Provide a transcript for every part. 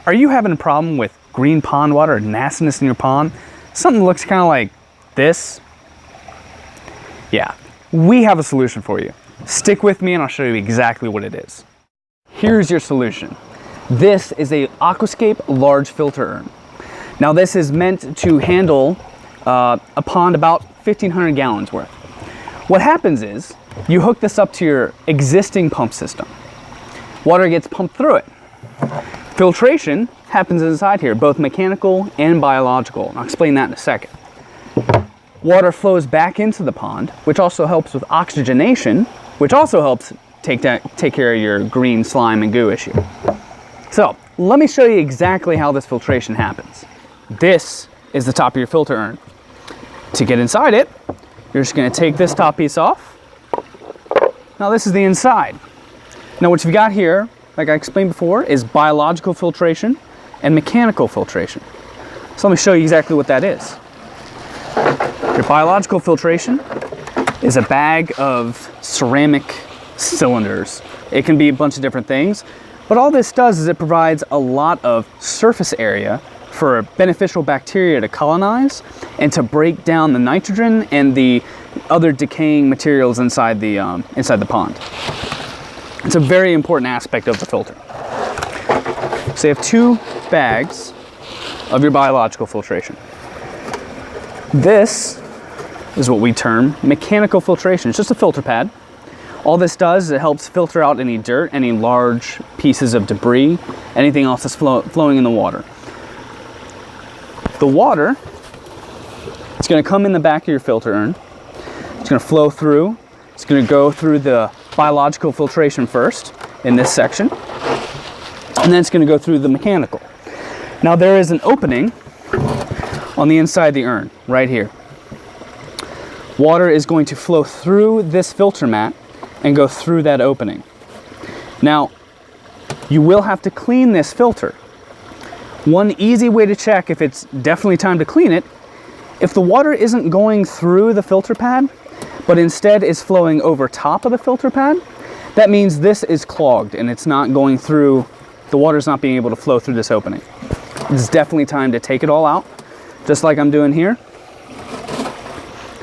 Are you having a problem with green pond water or nastiness in your pond? Something looks kind of like this? Yeah, we have a solution for you. Stick with me and I'll show you exactly what it is. Here's your solution. This is a Aquascape large filter urn. Now this is meant to handle a pond about 1,500 gallons worth. What happens is you hook this up to your existing pump system. Water gets pumped through it. Filtration happens inside here, both mechanical and biological. I'll explain that in a second. Water flows back into the pond, which also helps with oxygenation, which also helps take care of your green slime and goo issue. So let me show you exactly how this filtration happens. This is the top of your filter urn. To get inside it, you're just going to take this top piece off. Now this is the inside. Now what you've got here, like I explained before, is biological filtration and mechanical filtration. So let me show you exactly what that is. Your biological filtration is a bag of ceramic cylinders. It can be a bunch of different things, but all this does is it provides a lot of surface area for beneficial bacteria to colonize and to break down the nitrogen and the other decaying materials inside the pond. It's a very important aspect of the filter. So you have 2 bags of your biological filtration. This is what we term mechanical filtration. It's just a filter pad. All this does is it helps filter out any dirt, any large pieces of debris, anything else that's flowing in the water. The water is going to come in the back of your filter urn. It's going to flow through. It's going to go through the biological filtration first in this section, and then it's going to go through the mechanical. Now there is an opening on the inside of the urn right here. Water is going to flow through this filter mat and go through that opening. Now you will have to clean this filter. One easy way to check if it's definitely time to clean it, if the water isn't going through the filter pad, but instead is flowing over top of the filter pad, that means this is clogged and it's not going through, the water's not being able to flow through this opening. It's definitely time to take it all out, just like I'm doing here,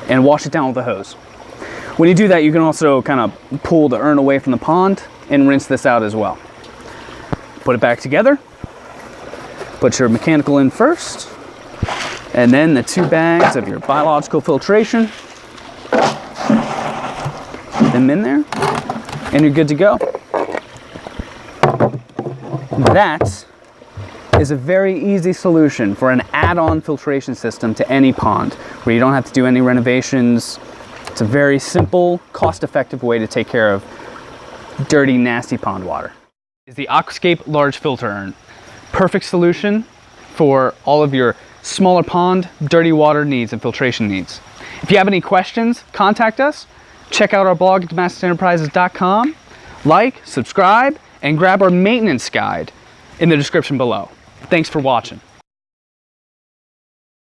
and wash it down with a hose. When you do that, you can also kind of pull the urn away from the pond and rinse this out as well. Put it back together, put your mechanical in first, and then the 2 bags of your biological filtration. Put them in there, and you're good to go. That is a very easy solution for an add-on filtration system to any pond where you don't have to do any renovations. It's a very simple, cost-effective way to take care of dirty, nasty pond water. It's the Aquascape large filter urn. Perfect solution for all of your smaller pond, dirty water needs and filtration needs. If you have any questions, contact us. Check out our blog at DamascusEnterprises.com. Like, subscribe, and grab our maintenance guide in the description below. Thanks for watching.